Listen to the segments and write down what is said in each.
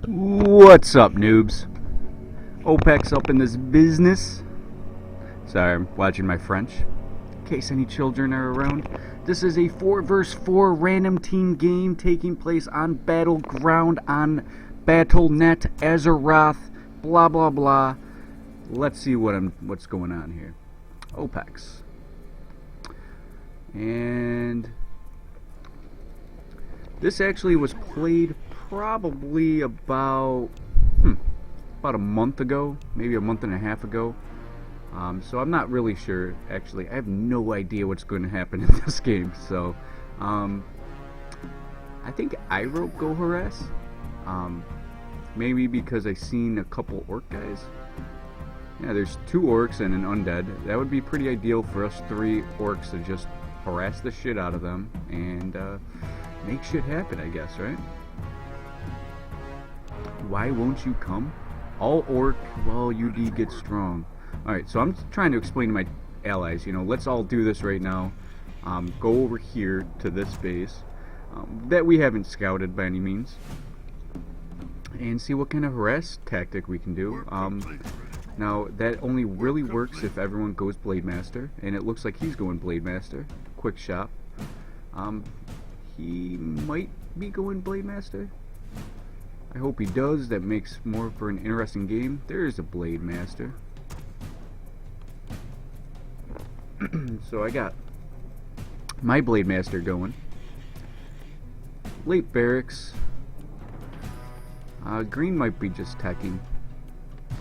What's up, noobs? Opex up in this business. Sorry, I'm watching my French. In case any children are around. This is a 4 vs 4 random team game taking place on Battleground on Battle.net, Azeroth, blah blah blah. Let's see what's going on here. Opex. And this actually was played probably about a month ago, maybe a month and a half ago. So I'm not really sure. Actually, I have no idea what's going to happen in this game. So I think I wrote Go Harass. Maybe because I seen a couple orc guys. Yeah, there's 2 orcs and an undead. That would be pretty ideal for us 3 orcs to just harass the shit out of them and make shit happen, I guess, right? Why won't you come? All orc while UD gets strong. Alright, so I'm trying to explain to my allies, let's all do this right now. Go over here to this base that we haven't scouted by any means, and see what kind of harass tactic we can do. Now, that only really works if everyone goes Blade Master, and it looks like he's going Blade Master. Quick shot. He might be going Blade Master. I hope he does. That makes more for an interesting game. There's a Blade Master. So I got my Blade Master going. Late barracks. Green might be just teching.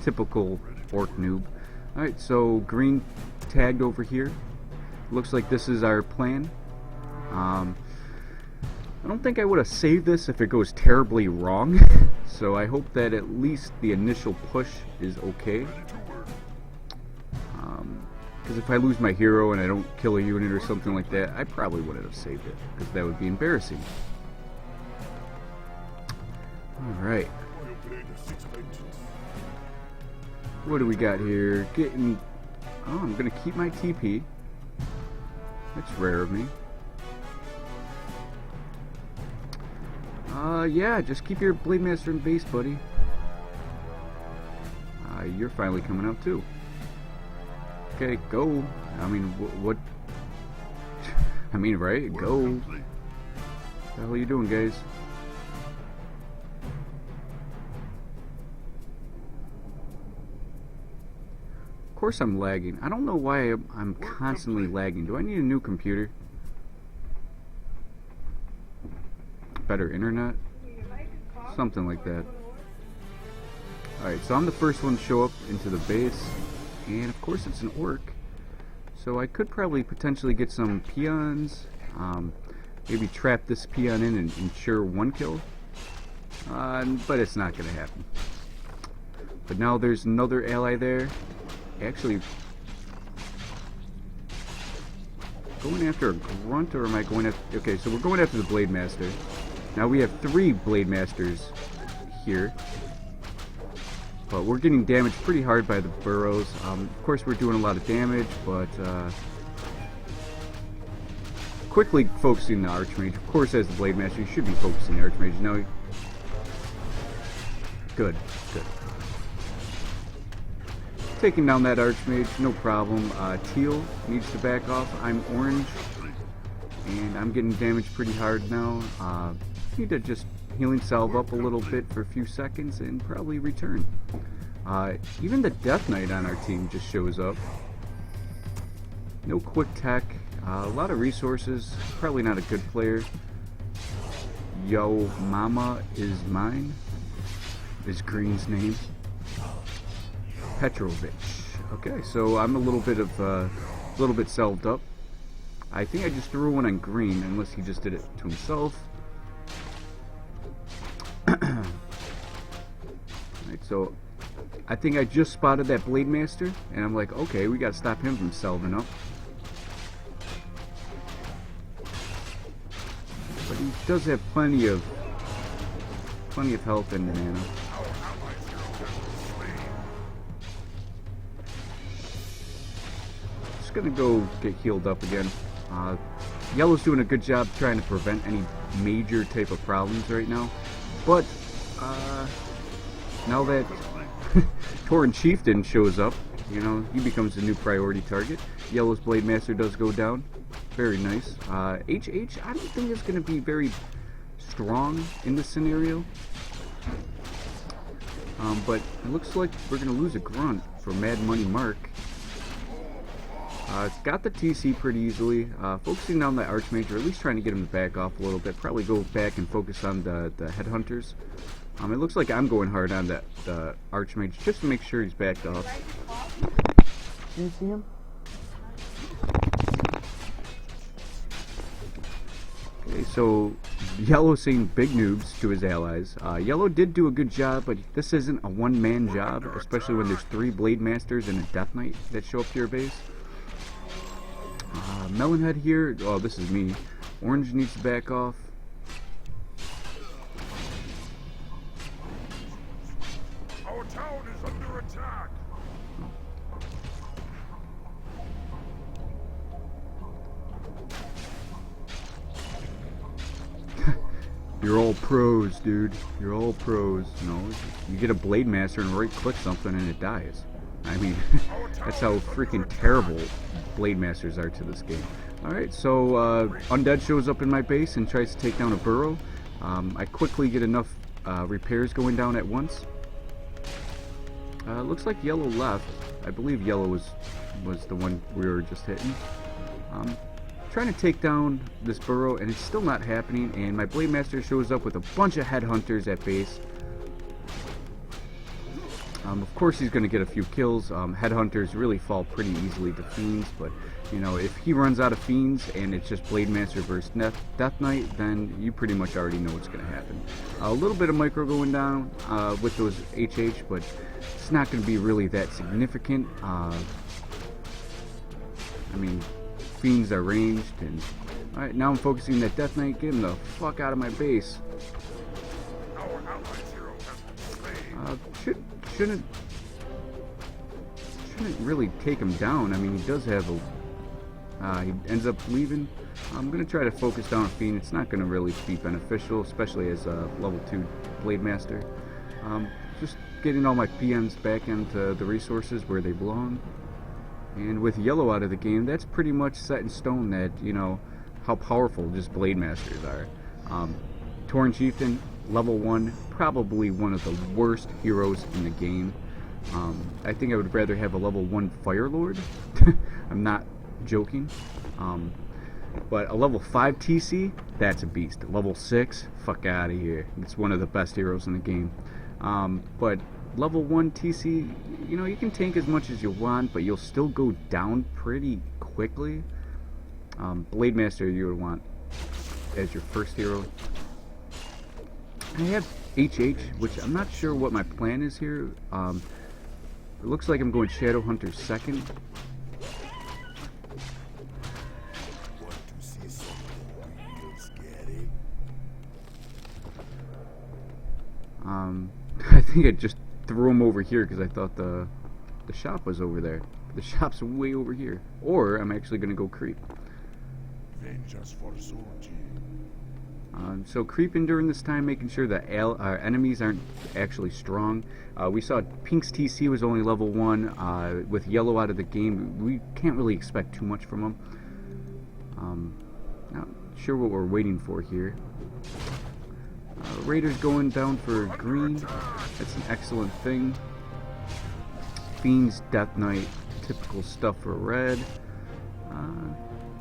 Typical orc noob. Alright, so green tagged over here. Looks like this is our plan. I don't think I would have saved this if it goes terribly wrong. So I hope that at least the initial push is okay. Because if I lose my hero and I don't kill a unit or something like that, I probably wouldn't have saved it, because that would be embarrassing. Alright. What do we got here? Oh, I'm going to keep my TP. That's rare of me. Yeah, just keep your Blade Master in base, buddy. You're finally coming out too. Okay, go. I mean, what? I mean, right? Go. What the hell are you doing, guys? Of course I'm lagging. I don't know why I'm constantly lagging. Do I need a new computer? Better internet? Something like that. Alright, so I'm the first one to show up into the base. And of course it's an orc. So I could probably potentially get some peons. Maybe trap this peon in and ensure 1 kill. But it's not going to happen. But now there's another ally there. Actually, going after a grunt, or am I going after... Okay, so we're going after the Blade Master. Now we have 3 Blade Masters here. But we're getting damaged pretty hard by the burrows. Of course we're doing a lot of damage, but quickly focusing the Archmage. Of course, as the Blade Master, you should be focusing the Archmage. Now, good. Taking down that Archmage, no problem. Teal needs to back off. I'm orange, and I'm getting damaged pretty hard now. Need to just healing salve up a little bit for a few seconds and probably return. Even the Death Knight on our team just shows up. No quick tech, a lot of resources, probably not a good player. Yo Mama is mine, is Green's name. Petrovich. Okay, so I'm a little bit salved up. I think I just threw one on Green, unless he just did it to himself. Alright, so I think I just spotted that Blade Master, and I'm like, okay, we gotta stop him from salving up. But he does have plenty of health and mana. Just gonna go get healed up again. Yellow's doing a good job trying to prevent any major type of problems right now, but now that Tauren Chieftain shows up, you know, he becomes a new priority target. Yellow's Blade Master does go down. Very nice. HH, I don't think is going to be very strong in this scenario. But it looks like we're going to lose a grunt for Mad Money Mark. It's got the TC pretty easily. Focusing on the Archmage, or at least trying to get him to back off a little bit. Probably go back and focus on the Headhunters. It looks like I'm going hard on the Archmage just to make sure he's backed off. Did you see him? Okay, so Yellow saying big noobs to his allies. Yellow did do a good job, but this isn't a one-man job, especially when there's 3 Blade Masters and a Death Knight that show up to your base. Melonhead here, oh, this is me. Orange needs to back off. Our town is under attack. You're all pros, dude. You're all pros. No, you get a Blade Master and right-click something and it dies. I mean, that's how freaking terrible Blade Masters are to this game. Alright, so Undead shows up in my base and tries to take down a burrow. I quickly get enough repairs going down at once. Looks like Yellow left. I believe Yellow was the one we were just hitting. Trying to take down this burrow, and it's still not happening, and my Blade Master shows up with a bunch of Headhunters at base. Of course he's going to get a few kills. Headhunters really fall pretty easily to Fiends, but you know, if he runs out of Fiends and it's just Blade Master versus Death Knight, then you pretty much already know what's going to happen. A little bit of micro going down with those HH, but it's not going to be really that significant. I mean, Fiends are ranged, and alright, now I'm focusing that Death Knight. Get him the fuck out of my base. Our allies' hero has been slain. Shouldn't really take him down. I mean, he does have a he ends up leaving. I'm gonna try to focus down a Fiend. It's not gonna really be beneficial, especially as a level 2 Blade Master. Just getting all my PMs back into the resources where they belong. And with Yellow out of the game, that's pretty much set in stone that, you know, how powerful just Blade Masters are. Tauren Chieftain, level 1, probably one of the worst heroes in the game. I think I would rather have a level 1 Fire Lord. I'm not joking. But a level 5 TC, that's a beast. Level 6, fuck out of here. It's one of the best heroes in the game. But level 1 TC, you know, you can tank as much as you want, but you'll still go down pretty quickly. Blade Master you would want as your first hero. I have HH, which I'm not sure what my plan is here. It looks like I'm going Shadow Hunter second. I think I just threw him over here because I thought the shop was over there. The shop's way over here. Or I'm actually going to go creep. So creeping during this time, making sure that our enemies aren't actually strong. We saw Pink's TC was only level 1. With Yellow out of the game, we can't really expect too much from him. Not sure what we're waiting for here. Raiders going down for green. That's an excellent thing. Fiends, Death Knight, typical stuff for red.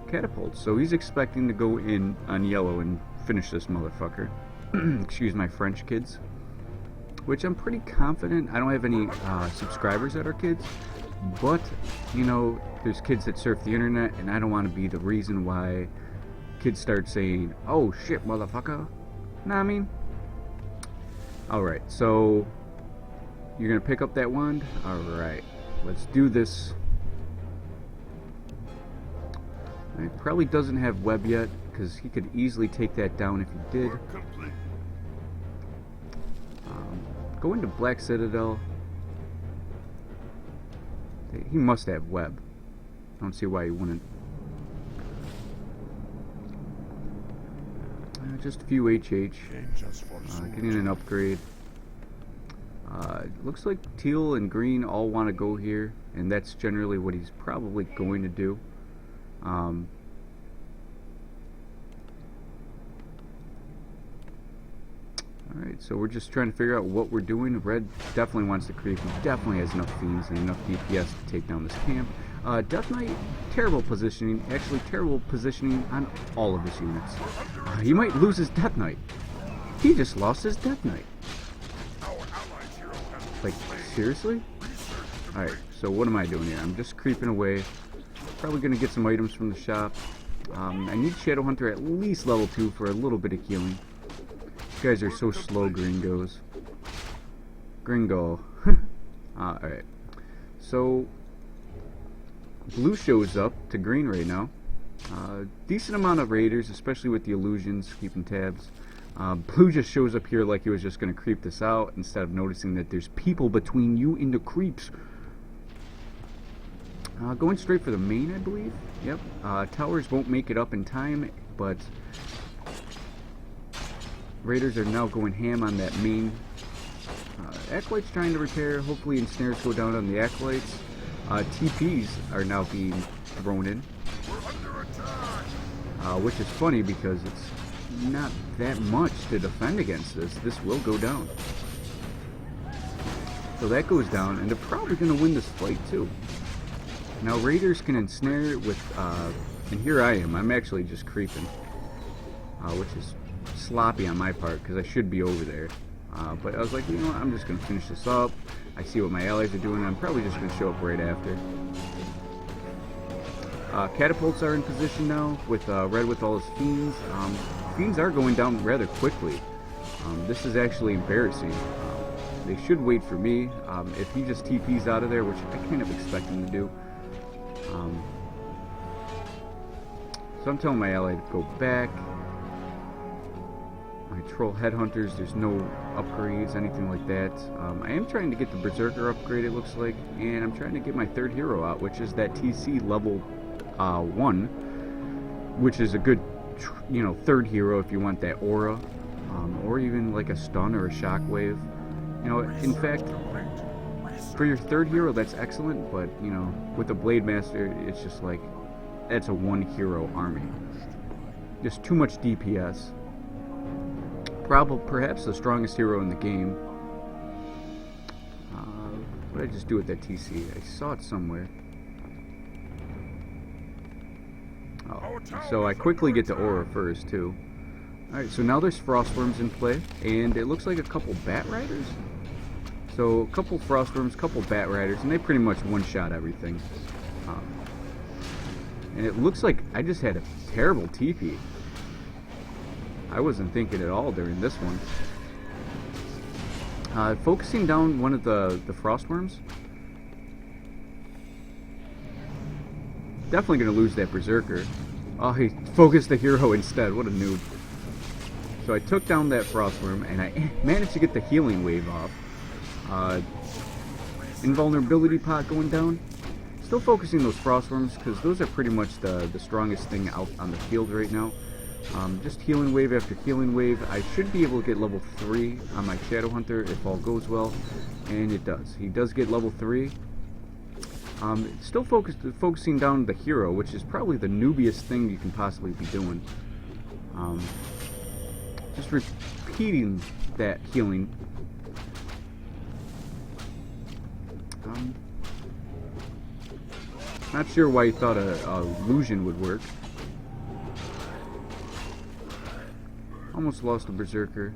Catapult. So he's expecting to go in on Yellow and finish this motherfucker. Excuse my French, kids. Which I'm pretty confident. I don't have any subscribers that are kids. But, you know, there's kids that surf the internet, and I don't want to be the reason why kids start saying, "Oh shit, motherfucker." Know what I mean? Alright, so you're gonna pick up that wand? Alright, let's do this. It probably doesn't have web yet, because he could easily take that down if he did. Go into Black Citadel. He must have web. I don't see why he wouldn't. Just a few HH. Getting an upgrade. Looks like teal and green all want to go here, and that's generally what he's probably going to do. Alright, so we're just trying to figure out what we're doing. Red definitely wants to creep. He definitely has enough fiends and enough DPS to take down this camp. Death Knight, terrible positioning. Actually, terrible positioning on all of his units. He might lose his Death Knight. He just lost his Death Knight. Like, seriously? Alright, so what am I doing here? I'm just creeping away. Probably going to get some items from the shop. I need Shadowhunter at least level 2 for a little bit of healing. You guys are so slow, gringos. Gringo. Alright. So, blue shows up to green right now. Decent amount of raiders, especially with the illusions, keeping tabs. Blue just shows up here like he was just going to creep this out instead of noticing that there's people between you and the creeps. Going straight for the main, I believe. Yep. Towers won't make it up in time, but raiders are now going ham on that main. Acolytes trying to repair. Hopefully ensnares go down on the Acolytes. TPs are now being thrown in. Which is funny because it's not that much to defend against this. This will go down. So that goes down, and they're probably going to win this fight too. Now raiders can ensnare with, and here I am. I'm actually just creeping, which is sloppy on my part because I should be over there. But I was like, you know what, I'm just going to finish this up. I see what my allies are doing. I'm probably just going to show up right after. Catapults are in position now with Red with all his fiends. Fiends are going down rather quickly. This is actually embarrassing. They should wait for me. If he just TPs out of there, which I kind of expect him to do. So I'm telling my ally to go back. My troll headhunters, there's no upgrades, anything like that. I am trying to get the berserker upgrade, it looks like, and I'm trying to get my third hero out, which is that TC level 1, which is a good, you know, third hero if you want that aura, or even like a stun or a shockwave. You know, in fact, for your third hero, that's excellent, but you know, with the Blade Master, it's just like that's a one hero army. Just too much DPS. Perhaps the strongest hero in the game. What did I just do with that TC? I saw it somewhere. Oh, so I quickly get the aura first too. Alright, so now there's Frostworms in play, and it looks like a couple Bat Riders. So a couple Frostworms, couple Bat Riders, and they pretty much one-shot everything. And it looks like I just had a terrible TP. I wasn't thinking at all during this one. Focusing down one of the Frostworms. Definitely going to lose that Berserker. Oh, he focused the hero instead. What a noob. So I took down that Frostworm, and I managed to get the healing wave off. Invulnerability pot going down. Still focusing those Frostworms, because those are pretty much the strongest thing out on the field right now. Just healing wave after healing wave. I should be able to get level 3 on my Shadowhunter if all goes well, and it does. He does get level 3. Still focusing down the hero, which is probably the noobiest thing you can possibly be doing. Just repeating that healing. Not sure why you thought a illusion would work. Almost lost a Berserker.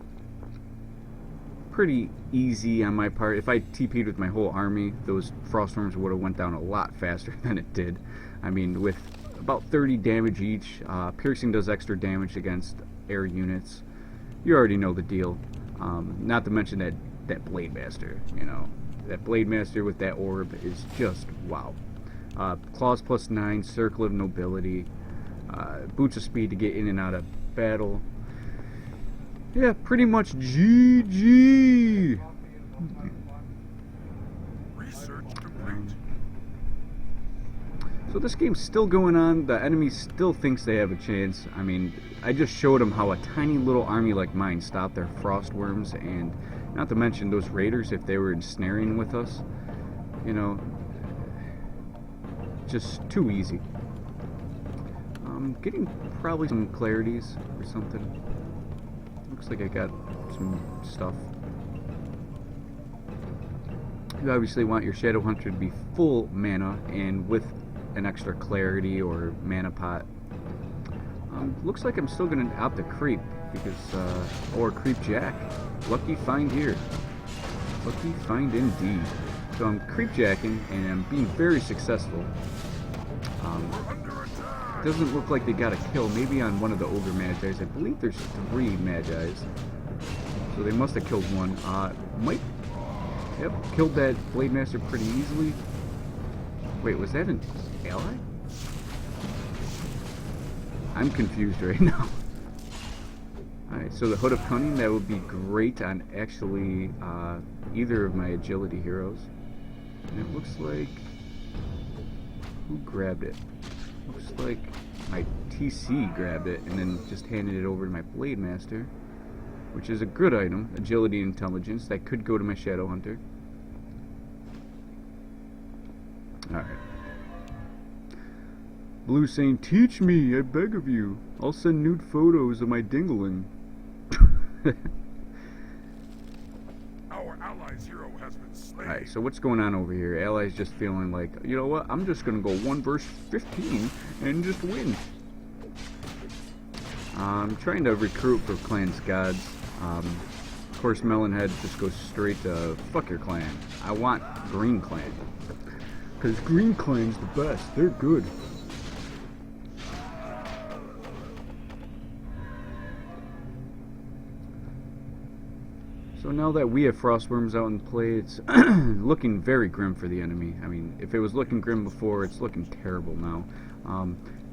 Pretty easy on my part. If I TP'd with my whole army, those Frostworms would have went down a lot faster than it did. I mean, with about 30 damage each, piercing does extra damage against air units. You already know the deal. Not to mention that Blade Master, you know. That Blade Master with that orb is just wow. Claws plus 9, Circle of Nobility, Boots of Speed to get in and out of battle. Yeah, pretty much GG. So this game's still going on. The enemy still thinks they have a chance. I mean, I just showed them how a tiny little army like mine stopped their frost worms, and not to mention those raiders if they were ensnaring with us. You know, just too easy. I'm getting probably some clarities or something. Looks like I got some stuff. You obviously want your Shadow Hunter to be full mana and with an extra clarity or mana pot. Looks like I'm still going to opt to creep because, or creep jack. Lucky find here. Lucky find indeed. So I'm creep jacking and I'm being very successful. Doesn't look like they got a kill. Maybe on one of the ogre Magi's. I believe there's 3 Magi's. So they must have killed one. Yep, killed that Blade Master pretty easily. Wait, was that an ally? I'm confused right now. Alright, so the Hood of Cunning, that would be great on actually either of my agility heroes. And it looks like... who grabbed it? Looks like my TC grabbed it and then just handed it over to my Blade Master, which is a good item, agility and intelligence. That could go to my Shadow Hunter. Alright. Blue saying, teach me, I beg of you. I'll send nude photos of my dingling. Our allies' hero has been slain. Alright, so what's going on over here? Allies just feeling like, you know what, I'm just gonna go 1 versus 15 and just win. I'm trying to recruit for Clan's Gods. Of course, Melonhead just goes straight to, fuck your clan. I want Green Clan. Because Green Clan's the best, they're good. So now that we have Frostworms out in play, it's looking very grim for the enemy. I mean, if it was looking grim before, it's looking terrible now.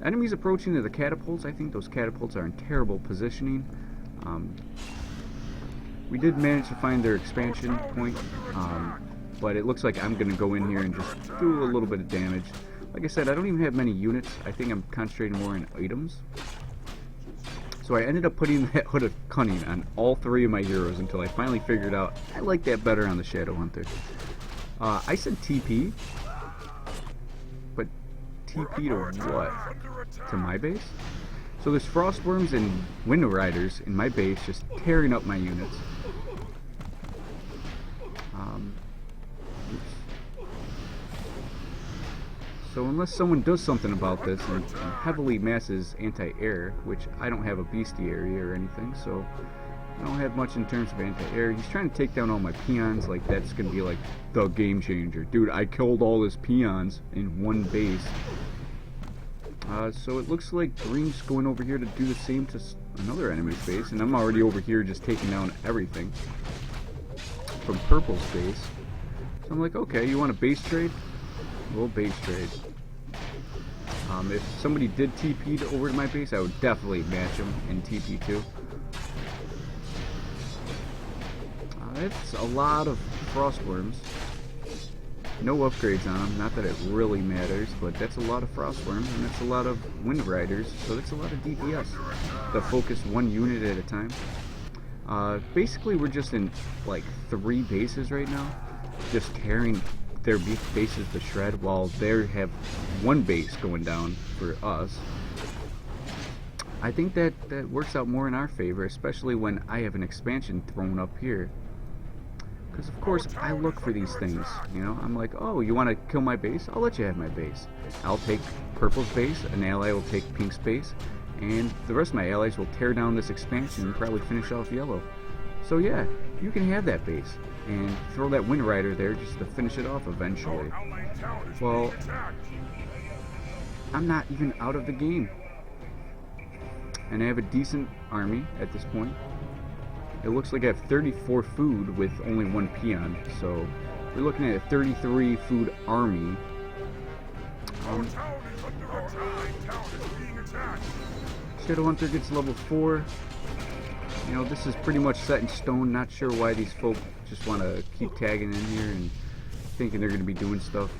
Enemies approaching to the catapults. I think those catapults are in terrible positioning. We did manage to find their expansion point, but it looks like I'm going to go in here and just do a little bit of damage. Like I said, I don't even have many units. I think I'm concentrating more on items. So I ended up putting that Hood of Cunning on all 3 of my heroes until I finally figured out I like that better on the Shadow Hunter. I said TP, but TP to what? To my base? So there's Frostworms and Wind Riders in my base just tearing up my units. So unless someone does something about this and heavily masses anti-air, which I don't have a bestiary or anything, so I don't have much in terms of anti-air. He's trying to take down all my peons, like that's going to be like the game changer. Dude, I killed all his peons in 1 base. So it looks like Green's going over here to do the same to another enemy's base, and I'm already over here just taking down everything from Purple's base. So I'm like, okay, you want a base trade? We'll base trade. If somebody did TP over to my base, I would definitely match them in TP too. It's a lot of Frostworms. No upgrades on them, not that it really matters, but that's a lot of Frostworms, and that's a lot of Wind Riders, so that's a lot of DPS to focus 1 unit at a time. Basically, we're just in like 3 bases right now, just tearing their bases to shred while they have 1 base going down for us. I think that works out more in our favor, especially when I have an expansion thrown up here. Because of course I look for these things, you know. I'm like, oh, you want to kill my base? I'll let you have my base. I'll take Purple's base, an ally will take Pink's base, and the rest of my allies will tear down this expansion and probably finish off Yellow. So yeah, you can have that base and throw that Wind Rider there just to finish it off eventually. Well, I'm not even out of the game, and I have a decent army at this point. It looks like I have 34 food with only 1 peon, so we're looking at a 33 food army. Shadow Hunter gets level 4. You know, this is pretty much set in stone. Not sure why these folk just want to keep tagging in here and thinking they're going to be doing stuff.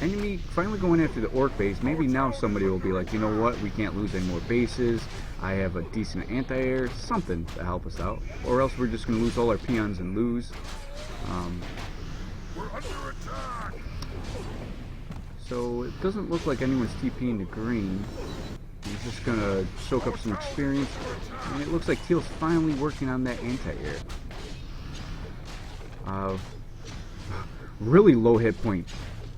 enemy finally going after the orc base. Maybe now somebody will be like, you know what, we can't lose any more bases. I have a decent anti-air, something to help us out. Or else we're just going to lose all our peons and lose. We're under attack. So it doesn't look like anyone's TPing to green. He's just going to soak up some experience. And it looks like Teal's finally working on that anti-air. Really low hit point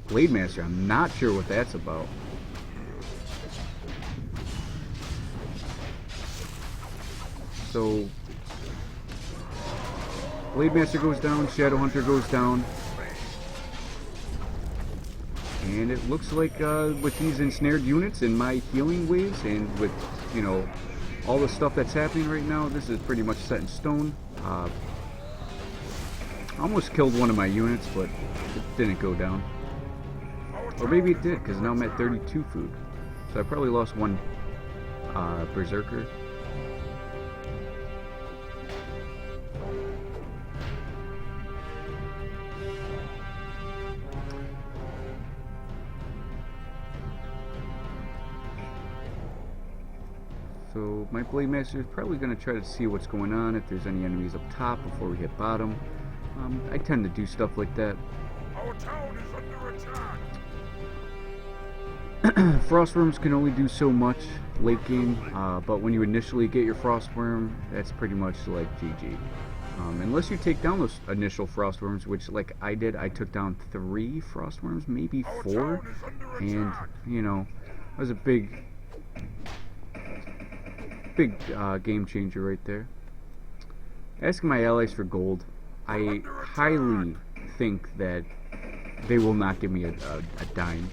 Blade Master. I'm not sure what that's about. So Blade Master goes down, Shadow Hunter goes down. And it looks like with these ensnared units and my healing waves and with, you know, all the stuff that's happening right now, this is pretty much set in stone. Almost killed one of my units, but it didn't go down. Or maybe it did, because now I'm at 32 food. So I probably lost one Berserker. So my Blade Master is probably going to try to see what's going on, if there's any enemies up top before we hit bottom. I tend to do stuff like that. Our town is under attack. Frostworms can only do so much late game, but when you initially get your Frostworm, that's pretty much like GG. Unless you take down those initial Frostworms, which like I did, I took down 3 Frostworms, maybe 4, and you know, that was a big game changer right there. Asking my allies for gold, I highly think that they will not give me a dime.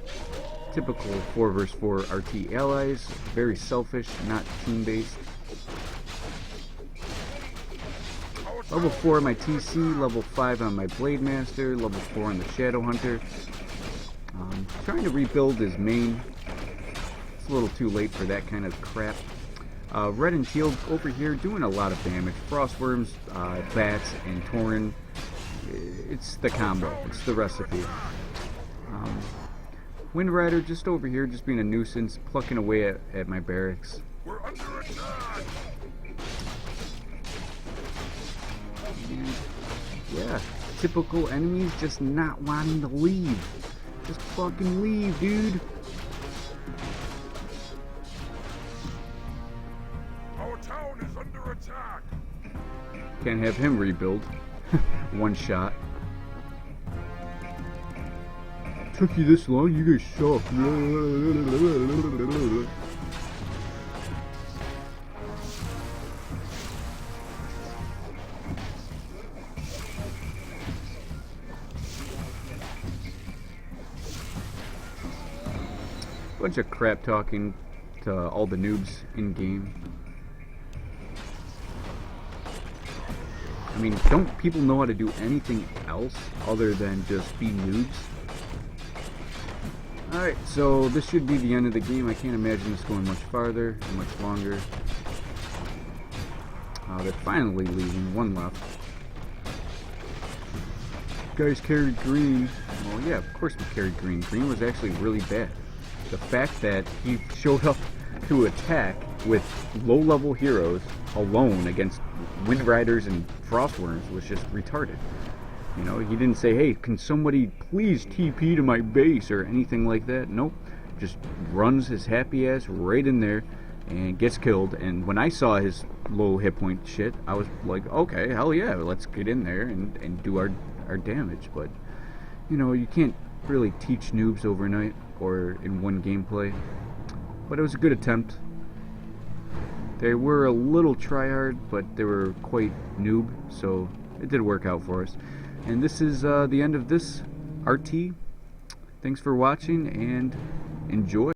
Typical 4 vs 4 RT allies, very selfish, not team based. Level 4 on my TC, level 5 on my Blade Master, level 4 on the Shadow Hunter. Trying to rebuild his main. It's a little too late for that kind of crap. Red and Teal over here doing a lot of damage. Frostworms, Bats, and Tauren. It's the combo. It's the recipe. Wind Rider just over here, just being a nuisance, plucking away at my barracks. We're under attack. And, yeah, typical enemies just not wanting to leave. Just fucking leave, dude. Our town is under attack. Can't have him rebuild. One shot. Took you this long? You guys suck. Bunch of crap talking to all the noobs in game. I mean, don't people know how to do anything else other than just be noobs? Alright, so this should be the end of the game. I can't imagine this going much farther or much longer. They're finally leaving. One left. Guys carried green. Well, yeah, of course we carried green. Green was actually really bad. The fact that he showed up to attack with low-level heroes alone against Wind Riders and Frostworms was just retarded. You know, he didn't say, hey, can somebody please TP to my base or anything like that. Nope. Just runs his happy ass right in there and gets killed. And when I saw his low hit point shit, I was like, okay, hell yeah, let's get in there and do our damage. But, you know, you can't really teach noobs overnight or in one gameplay. But it was a good attempt. They were a little tryhard, but they were quite noob, so it did work out for us. And this is the end of this RT. Thanks for watching and enjoy.